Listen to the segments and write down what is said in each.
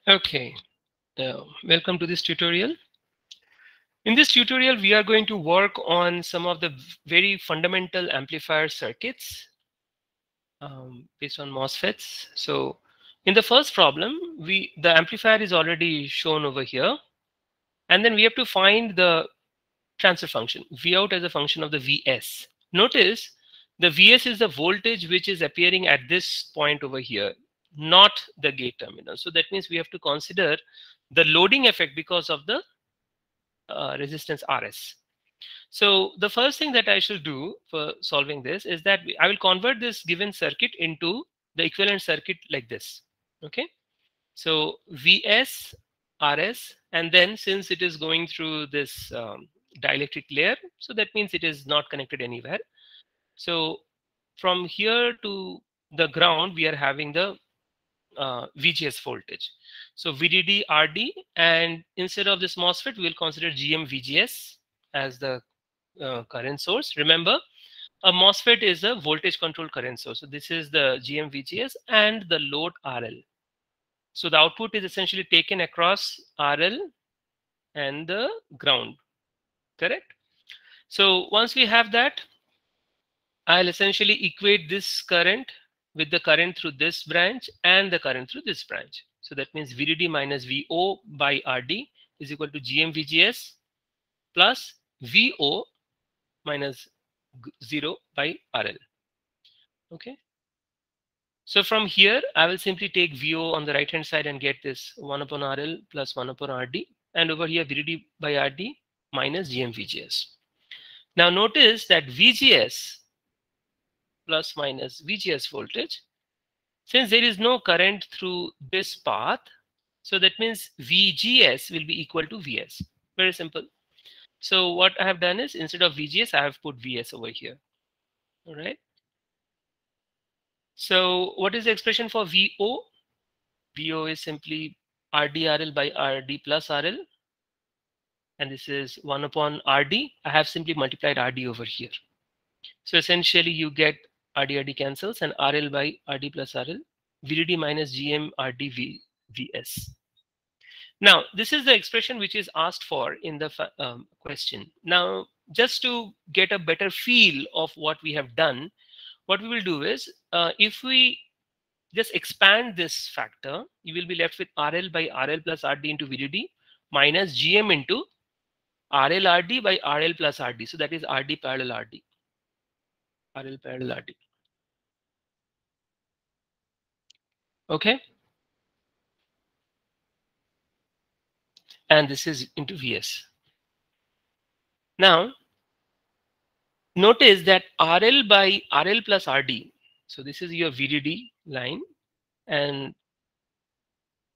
Okay, welcome to this tutorial. In this tutorial, we are going to work on some of the very fundamental amplifier circuits based on MOSFETs. So in the first problem, the amplifier is already shown over here. And then we have to find the transfer function, V out as a function of the Vs. Notice the Vs is the voltage which is appearing at this point over here, not the gate terminal. So that means we have to consider the loading effect because of the resistance Rs. So the first thing that I should do for solving this is that I will convert this given circuit into the equivalent circuit like this. Okay. So Vs, Rs, and then since it is going through this dielectric layer, so that means it is not connected anywhere. So from here to the ground, we are having the VGS voltage. So VDD, RD, and instead of this MOSFET, we will consider GM VGS as the current source. Remember, a MOSFET is a voltage controlled current source. So this is the GM VGS and the load RL. So the output is essentially taken across RL and the ground, correct? So once we have that, I'll essentially equate this current with the current through this branch and the current through this branch. So that means VDD minus VO by RD is equal to GM VGS plus VO minus 0 by RL. Okay. So from here, I will simply take VO on the right hand side and get this 1 upon RL plus 1 upon RD. And over here, VDD by RD minus GM VGS. Now notice that VGS plus minus VGS voltage, since there is no current through this path, so that means VGS will be equal to VS. Very simple. So what I have done is instead of VGS, I have put VS over here. All right. So what is the expression for VO? VO is simply RDRL by RD plus RL. And this is 1 upon RD. I have simply multiplied RD over here. So essentially you get RD cancels and RL by RD plus RL. VDD minus GM RD VS. Now, this is the expression which is asked for in the question. Now, just to get a better feel of what we have done, what we will do is, if we just expand this factor, you will be left with RL by RL plus RD into VDD minus GM into RL RD by RL plus RD. So that is RD parallel RD. RL parallel RD. Okay. And this is into VS. Now, notice that RL by RL plus RD. So this is your VDD line. And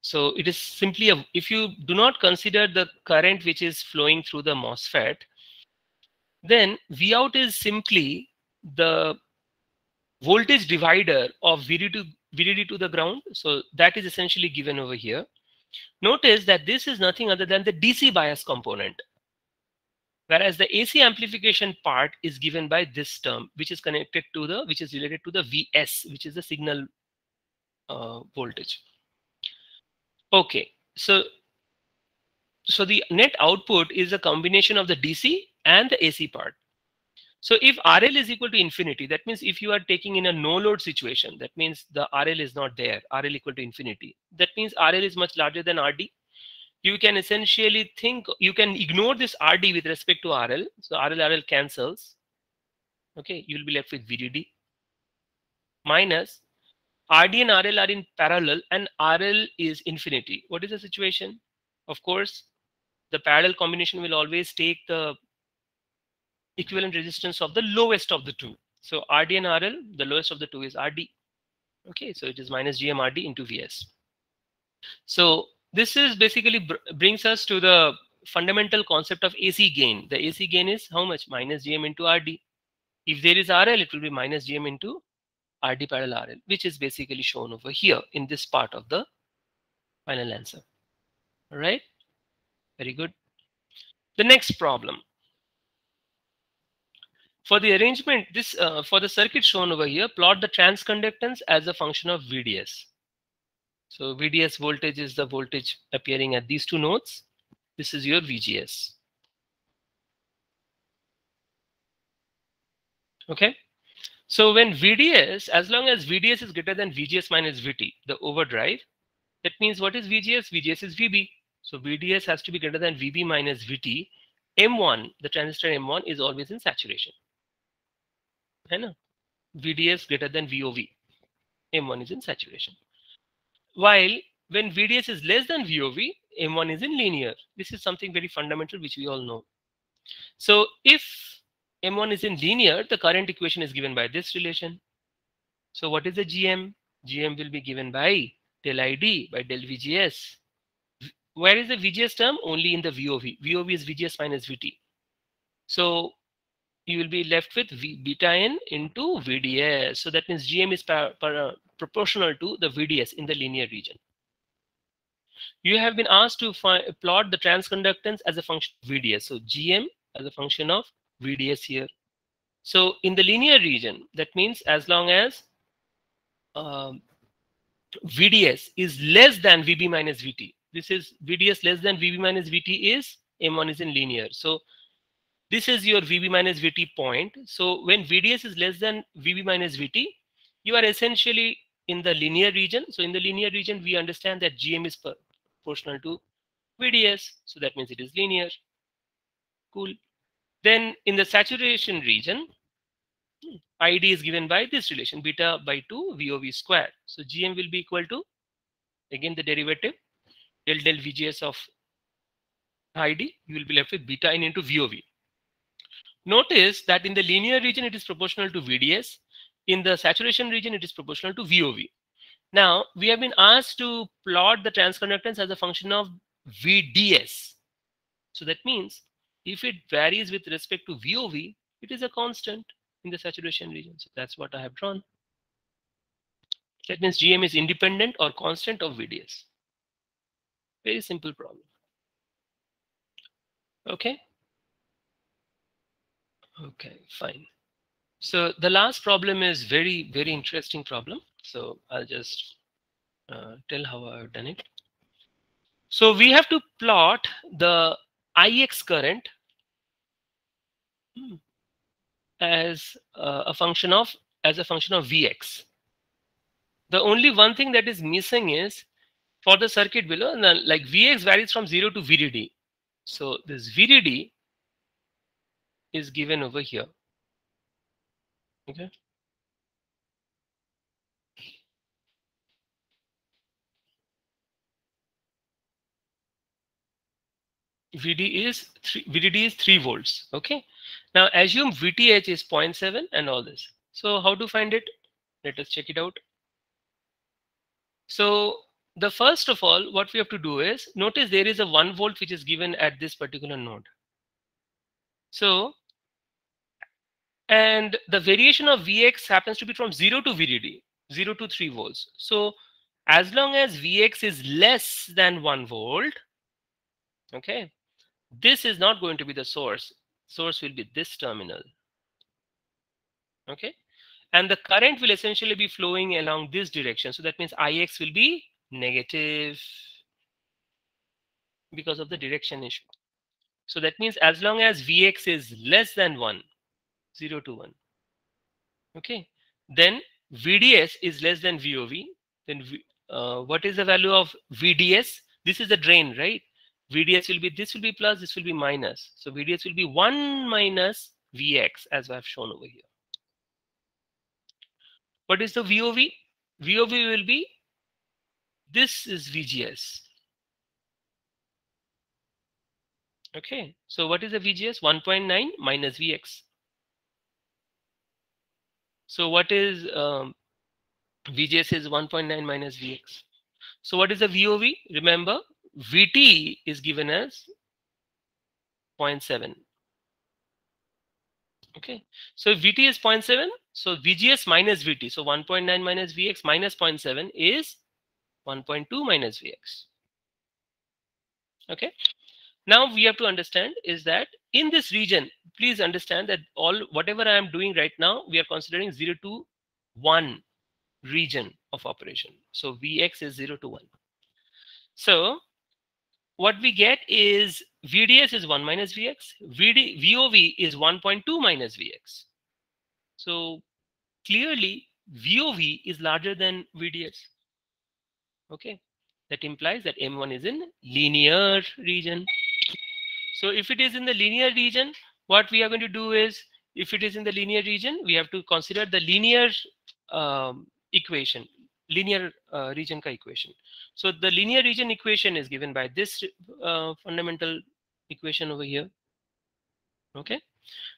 so it is simply, if you do not consider the current which is flowing through the MOSFET, then V out is simply the voltage divider of VDD to the ground. So that is essentially given over here. Notice that this is nothing other than the DC bias component, whereas the AC amplification part is given by this term, which is connected to the, which is related to the VS, which is the signal voltage. Okay, so the net output is a combination of the DC and the AC part. So if RL is equal to infinity, that means if you are taking in a no load situation, that means the RL is not there, RL equal to infinity. That means RL is much larger than RD. You can essentially think, you can ignore this RD with respect to RL. So RL cancels. Okay, you will be left with VDD minus RD and RL are in parallel and RL is infinity. What is the situation? Of course, the parallel combination will always take the equivalent resistance of the lowest of the two. So RD and RL, the lowest of the two is RD. Okay, so it is minus GM RD into VS. So this is basically brings us to the fundamental concept of AC gain. The AC gain is how much? Minus GM into RD. If there is RL, it will be minus GM into RD parallel RL, which is basically shown over here in this part of the final answer. All right, very good. The next problem. For the arrangement, this for the circuit shown over here, plot the transconductance as a function of VDS. So VDS voltage is the voltage appearing at these two nodes. This is your VGS. Okay. So when VDS, as long as VDS is greater than VGS minus VT, the overdrive, that means what is VGS? VGS is VB. So VDS has to be greater than VB minus VT. M1, the transistor M1 is always in saturation. I know. VDS greater than VOV. M1 is in saturation. While when VDS is less than VOV, M1 is in linear. This is something very fundamental which we all know. So if M1 is in linear, the current equation is given by this relation. So what is the GM? GM will be given by del ID by del VGS. Where is the VGS term? Only in the VOV. VOV is VGS minus VT. So you will be left with beta n into VDS. So that means GM is proportional to the VDS in the linear region. You have been asked to plot the transconductance as a function of VDS. So GM as a function of VDS here. So in the linear region, that means as long as VDS is less than VB minus VT. This is VDS less than VB minus VT is M1 is in linear. So this is your VB minus VT point. So when VDS is less than VB minus VT, you are essentially in the linear region. So in the linear region, we understand that GM is proportional to VDS. So that means it is linear. Cool. Then in the saturation region, ID is given by this relation, beta by 2 VOV square. So GM will be equal to, again, the derivative, del VGS of ID. You will be left with beta n into VOV. Notice that in the linear region, it is proportional to VDS. In the saturation region, it is proportional to VOV. Now, we have been asked to plot the transconductance as a function of VDS. So that means if it varies with respect to VOV, it is a constant in the saturation region. So that's what I have drawn. That means GM is independent or constant of VDS. Very simple problem. Okay. Okay, fine. So the last problem is very, very interesting problem. So I'll just tell how I've done it. So we have to plot the IX current as a function of Vx. The only one thing that is missing is for the circuit below, like Vx varies from 0 to VDD. So this VDD is given over here. Okay. VDD is 3 volts. Okay. Now assume VTH is 0.7 and all this. So how to find it? Let us check it out. So the first of all, what we have to do is notice there is a 1 volt which is given at this particular node. So, and the variation of Vx happens to be from 0 to VDD, 0 to 3 volts. So as long as Vx is less than 1 volt, okay, this is not going to be the source. Source will be this terminal. Okay. And the current will essentially be flowing along this direction. So that means Ix will be negative because of the direction issue. So that means as long as Vx is less than 1, 0 to 1, okay, then VDS is less than VOV. Then what is the value of VDS? This is the drain, right? VDS will be, this will be plus, this will be minus. So VDS will be 1 minus Vx as I have shown over here. What is the VOV? VOV will be, this is VGS. Okay, so what is the VGS? 1.9 minus Vx. So what is VGS is 1.9 minus Vx. So what is the VOV? Remember, VT is given as 0.7. Okay, so VT is 0.7. So VGS minus VT. So 1.9 minus Vx minus 0.7 is 1.2 minus Vx. Okay. Now we have to understand is that in this region, please understand that whatever I am doing right now, we are considering 0 to 1 region. of operation. So Vx is 0 to 1. So what we get is VDS is 1 minus Vx, VOV is 1.2 minus Vx. So clearly VOV is larger than VDS. Okay, that implies that M1 is in linear region. So if it is in the linear region, what we are going to do is, if it is in the linear region, we have to consider the linear equation, linear region ka equation. So the linear region equation is given by this fundamental equation over here. Okay,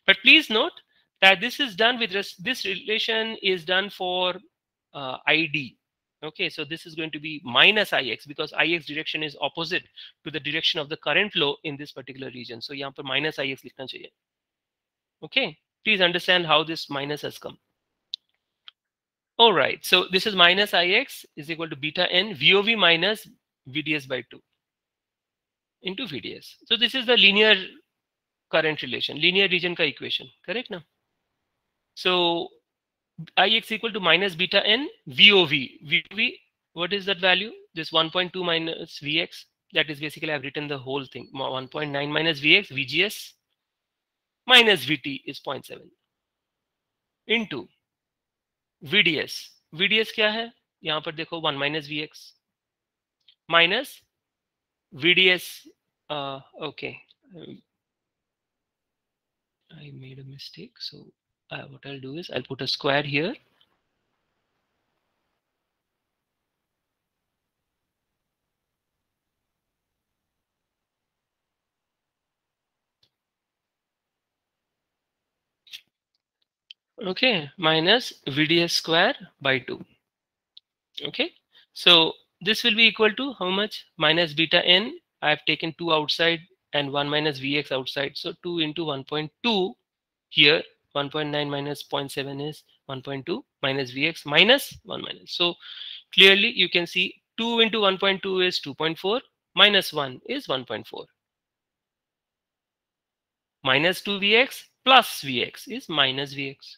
but please note that this is done with this relation is done for ID. Okay, so this is going to be minus Ix because Ix direction is opposite to the direction of the current flow in this particular region. So यहाँ पर minus Ix लिखना चाहिए. Okay, please understand how this minus has come. All right, so this is minus Ix is equal to beta n VOV minus VDS by 2 into VDS. So this is the linear current relation, linear region ka equation, correct now? So Ix equal to minus beta n VOV. VOV, what is that value? This 1.2 minus Vx. That is basically I've written the whole thing. 1.9 minus Vx, VGS minus VT is 0.7 into VDS. VDS क्या है? यहाँ पर देखो 1 minus Vx minus VDS. Okay, I made a mistake. So what I'll do is I'll put a square here. Okay, minus VDS square by 2. Okay, so this will be equal to how much? Minus beta n. I have taken 2 outside and 1 minus Vx outside. So 2 into 1.2 here. 1.9 minus 0.7 is 1.2 minus Vx minus 1 minus. So clearly you can see 2 into 1.2 is 2.4 minus 1 is 1.4. Minus 2 Vx plus Vx is minus Vx.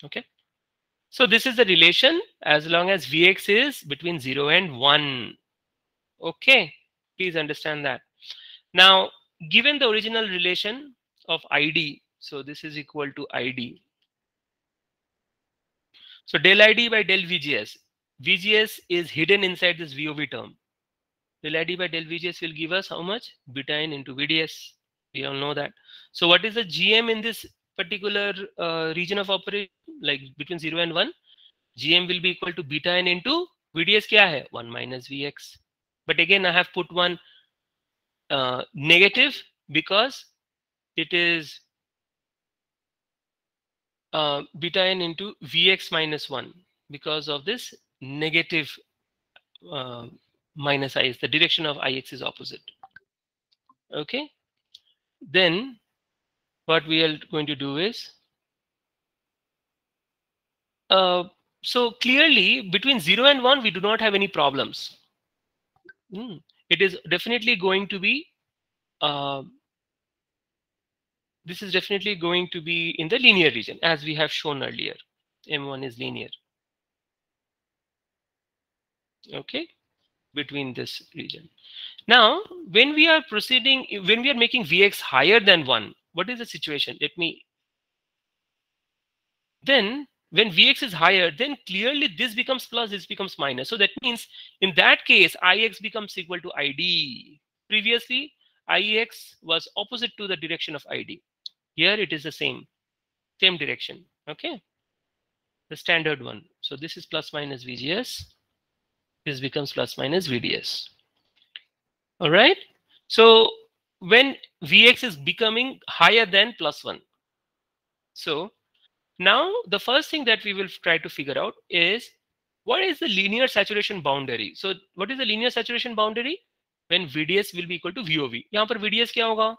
Okay. So this is the relation as long as Vx is between 0 and 1. Okay, please understand that. Now, given the original relation of ID, so this is equal to ID. So del ID by del VGS. VGS is hidden inside this VOV term. Del ID by del VGS will give us how much? Beta n into VDS. We all know that. So what is the GM in this particular region of operation, like between 0 and 1? GM will be equal to beta n into VDS क्या है? 1 minus Vx. But again, I have put one negative because it is beta n into Vx minus 1 because of this negative minus Ix. The direction of Ix is opposite. Okay. Then what we are going to do is so clearly between 0 and 1 we do not have any problems. It is definitely going to be this is definitely going to be in the linear region as we have shown earlier. M1 is linear. Okay, between this region. Now, when we are proceeding, when we are making Vx higher than 1, what is the situation? Then when Vx is higher, then clearly this becomes plus, this becomes minus. So that means in that case, Ix becomes equal to ID. Previously, Ix was opposite to the direction of ID. Here it is the same direction. Okay, the standard one. So this is plus minus VGS. This becomes plus minus VDS. All right. So when Vx is becoming higher than plus 1. So now the first thing that we will try to figure out is what is the linear saturation boundary. So what is the linear saturation boundary? When VDS will be equal to VOV. यहाँ पर VDS क्या होगा?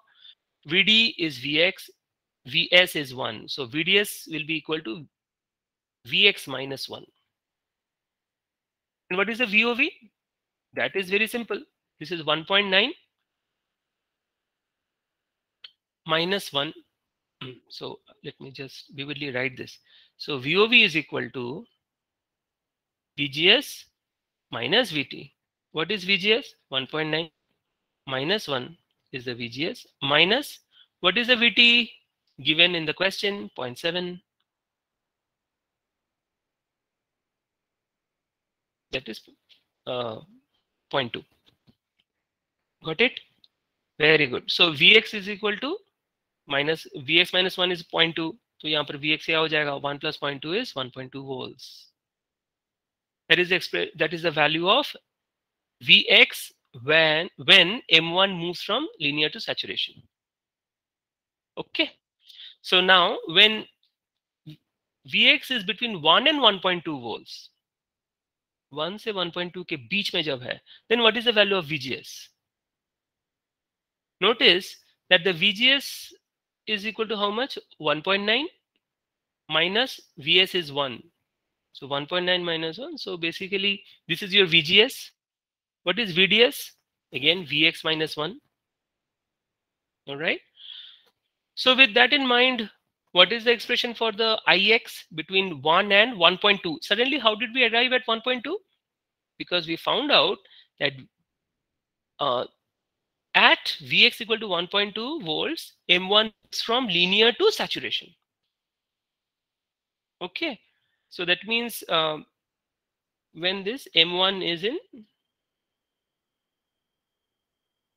VD is Vx, Vs is 1. So VDS will be equal to Vx minus 1. And what is the VOV? That is very simple. This is 1.9 minus 1. So let me just vividly write this. So VOV is equal to VGS minus VT. What is VGS? 1.9 minus 1 is the VGS minus what is the VT given in the question? 0.7. That is 0.2. Got it? Very good. So Vx is equal to minus Vx minus 1 is 0.2. तो यहाँ पर Vx क्या हो जाएगा? 1 plus 0.2 is 1.2 volts. That is the value of Vx when M1 moves from linear to saturation. Okay. So now when Vx is between 1 and 1.2 volts, 1 से 1.2 के बीच में जब है, then what is the value of VGS? Notice that the VGS is equal to how much? 1.9 minus Vs is 1. So 1.9 minus 1. So basically this is your VGS. What is VDS? Again Vx minus 1. All right. So with that in mind, what is the expression for the Ix between 1 and 1.2? Suddenly, how did we arrive at 1.2? Because we found out that at Vx equal to 1.2 volts, M1 is from linear to saturation. Okay. So that means when this M1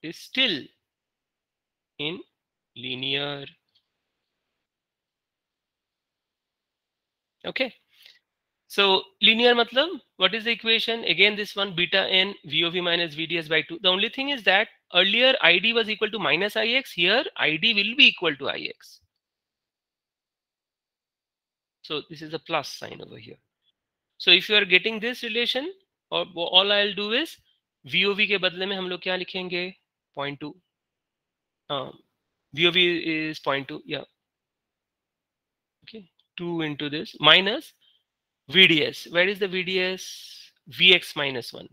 is still in linear. Okay. So linear matlab, what is the equation? Again, this one beta n VOV minus VDS by 2. The only thing is that earlier ID was equal to minus Ix. Here ID will be equal to Ix. So this is a plus sign over here. So if you are getting this relation, or all I'll do is VOV के बदले में हम लोग क्या लिखेंगे? 0.2. VOV is 0.2. Yeah. Okay. 2 into this minus VDS. Where is the VDS? Vx minus 1.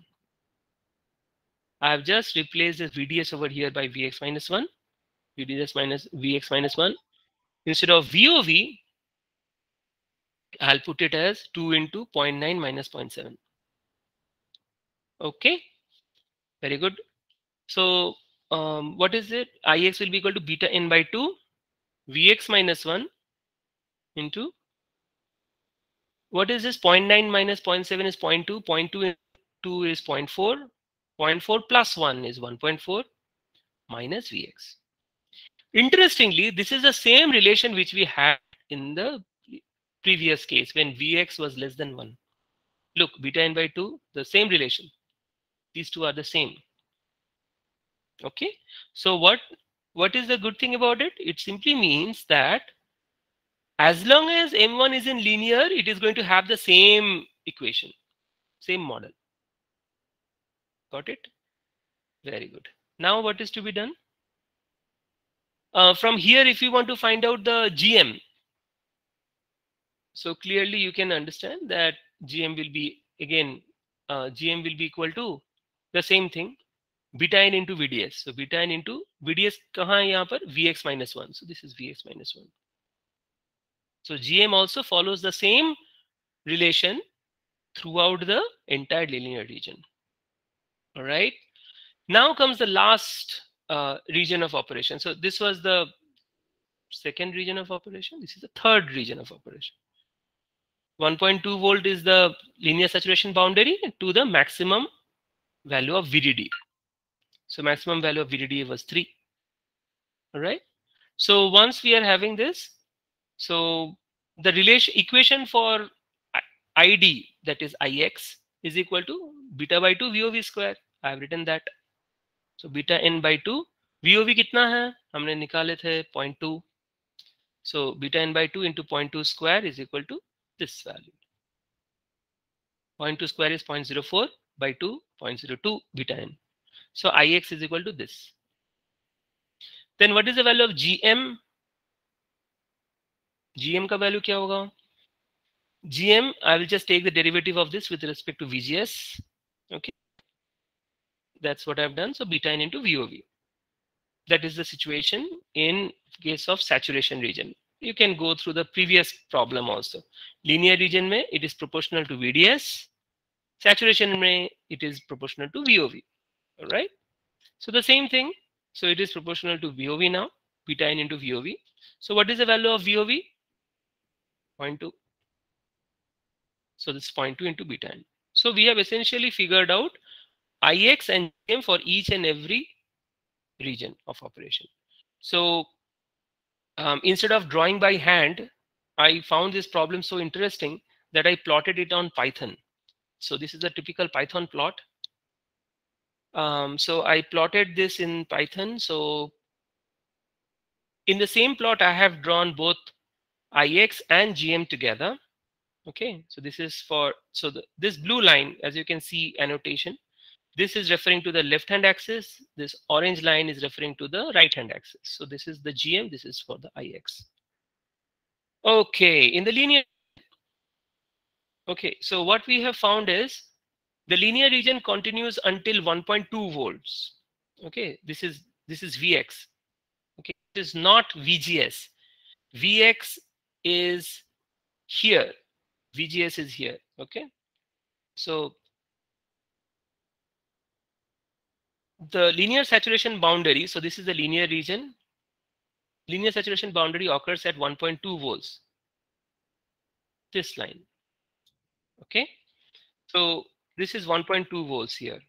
I have just replaced the VDS over here by Vx minus 1. VDS minus Vx minus 1. Instead of VOV, I'll put it as 2 into 0.9 minus 0.7. Okay. Very good. So what is it? Ix will be equal to beta n by 2. Vx minus 1 into what is this? 0.9 minus 0.7 is 0.2. 0.2 into 2 is 0.4. 0.4 plus 1 is 1.4 minus Vx. Interestingly, this is the same relation which we had in the previous case when Vx was less than 1. Look, beta n by 2, the same relation. These two are the same. Okay. So what is the good thing about it? It simply means that as long as M1 is in linear, it is going to have the same equation, same model. Got it? Very good. Now what is to be done? From here, if you want to find out the GM, so clearly you can understand that GM will be, again, GM will be equal to the same thing, beta n into VDS. So beta n into VDS kahan hai yahan par? Vx minus 1. So this is Vx minus 1. So GM also follows the same relation throughout the entire linear region. All right. Now comes the last region of operation. So this was the second region of operation. This is the third region of operation. 1.2 volt is the linear saturation boundary to the maximum value of VDD. So maximum value of VDD was 3. All right. So once we are having this, so the equation for ID, that is Ix, is equal to beta by 2 VOV square. I have written that. So beta n by 2. VOV कितना है? हमने निकाले थे 0.2. So beta n by 2 into 0.2 square is equal to this value. 0.2 square is 0.04 by 2, 0.02 beta n. So Ix is equal to this. Then what is the value of GM? GM का value क्या होगा? GM, I will just take the derivative of this with respect to VGS. Okay. That's what I've done. So beta n into VOV. That is the situation in case of saturation region. You can go through the previous problem also. Linear region mein it is proportional to VDS. Saturation may it is proportional to VOV. All right. So the same thing. So it is proportional to VOV now, beta n into VOV. So what is the value of VOV? 0.2. So this is 0.2 into beta n. So we have essentially figured out Ix and Gm for each and every region of operation. So instead of drawing by hand, I found this problem so interesting that I plotted it on Python. So this is a typical Python plot. So I plotted this in Python. So in the same plot, I have drawn both Ix and Gm together. Okay, so this is for, so this blue line, as you can see annotation, this is referring to the left hand axis. This orange line is referring to the right hand axis. So this is the Gm, this is for the Ix. Okay, in the linear, okay, so what we have found is the linear region continues until 1.2 volts. Okay, this is Vx. Okay, it is not VGS. Vx is here, VGS is here. Okay, so the linear saturation boundary, so this is the linear region. Linear saturation boundary occurs at 1.2 volts. This line. Okay, so this is 1.2 volts here.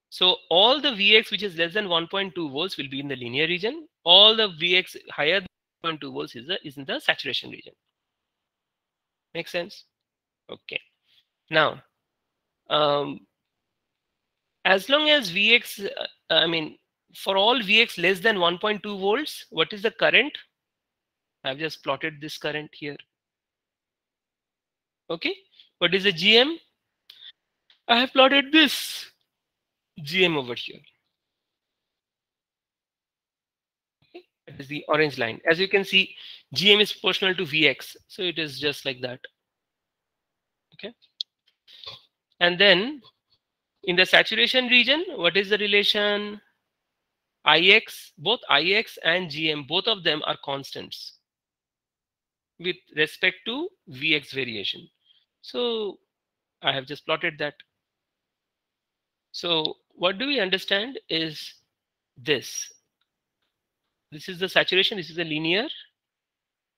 So all the Vx which is less than 1.2 volts will be in the linear region. All the Vx higher than 1.2 volts is in the saturation region. Make sense? Okay. Now, as long as Vx, I mean, for all Vx less than 1.2 volts, what is the current? I've just plotted this current here. Okay. What is the Gm? I have plotted this Gm over here. Okay. That is the orange line. As you can see, Gm is proportional to Vx. So it is just like that. Okay. And then in the saturation region, what is the relation? Ix, both Ix and Gm, both of them are constants with respect to Vx variation. So I have just plotted that. So what do we understand is this. This is the saturation, this is the linear,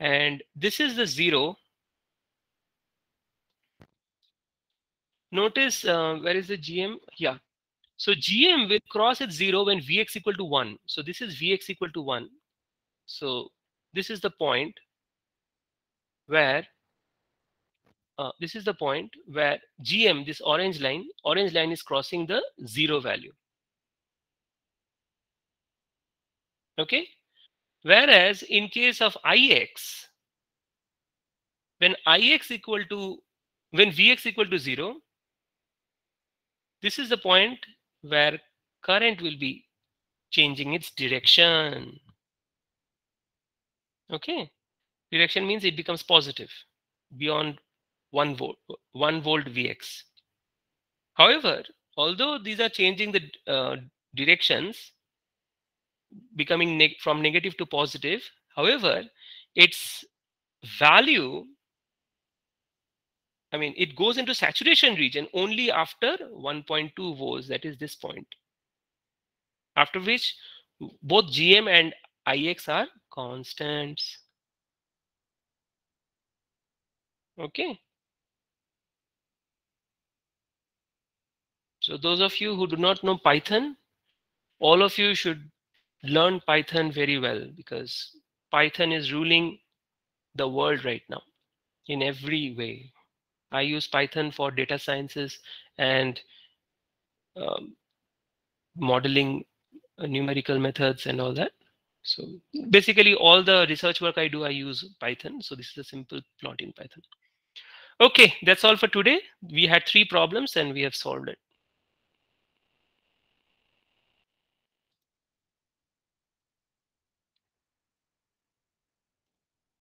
and this is the zero. Notice where is the Gm? Yeah. So Gm will cross at 0 when Vx equal to 1. So this is Vx equal to 1. So this is the point where Gm, this orange line is crossing the 0 value. Okay. Whereas in case of Ix, when Vx equal to 0, this is the point where current will be changing its direction. Okay. Direction means it becomes positive beyond 1 volt Vx. However, although these are changing the directions, becoming from negative to positive, however, its value, I mean, it goes into saturation region only after 1.2 volts, that is this point, after which both Gm and Ix are constants. Okay. So those of you who do not know Python, all of you should learn Python very well, because Python is ruling the world right now in every way. I use Python for data sciences and modeling numerical methods and all that. So basically all the research work I do, I use Python. So this is a simple plot in Python. Okay, that's all for today. We had 3 problems and we have solved it.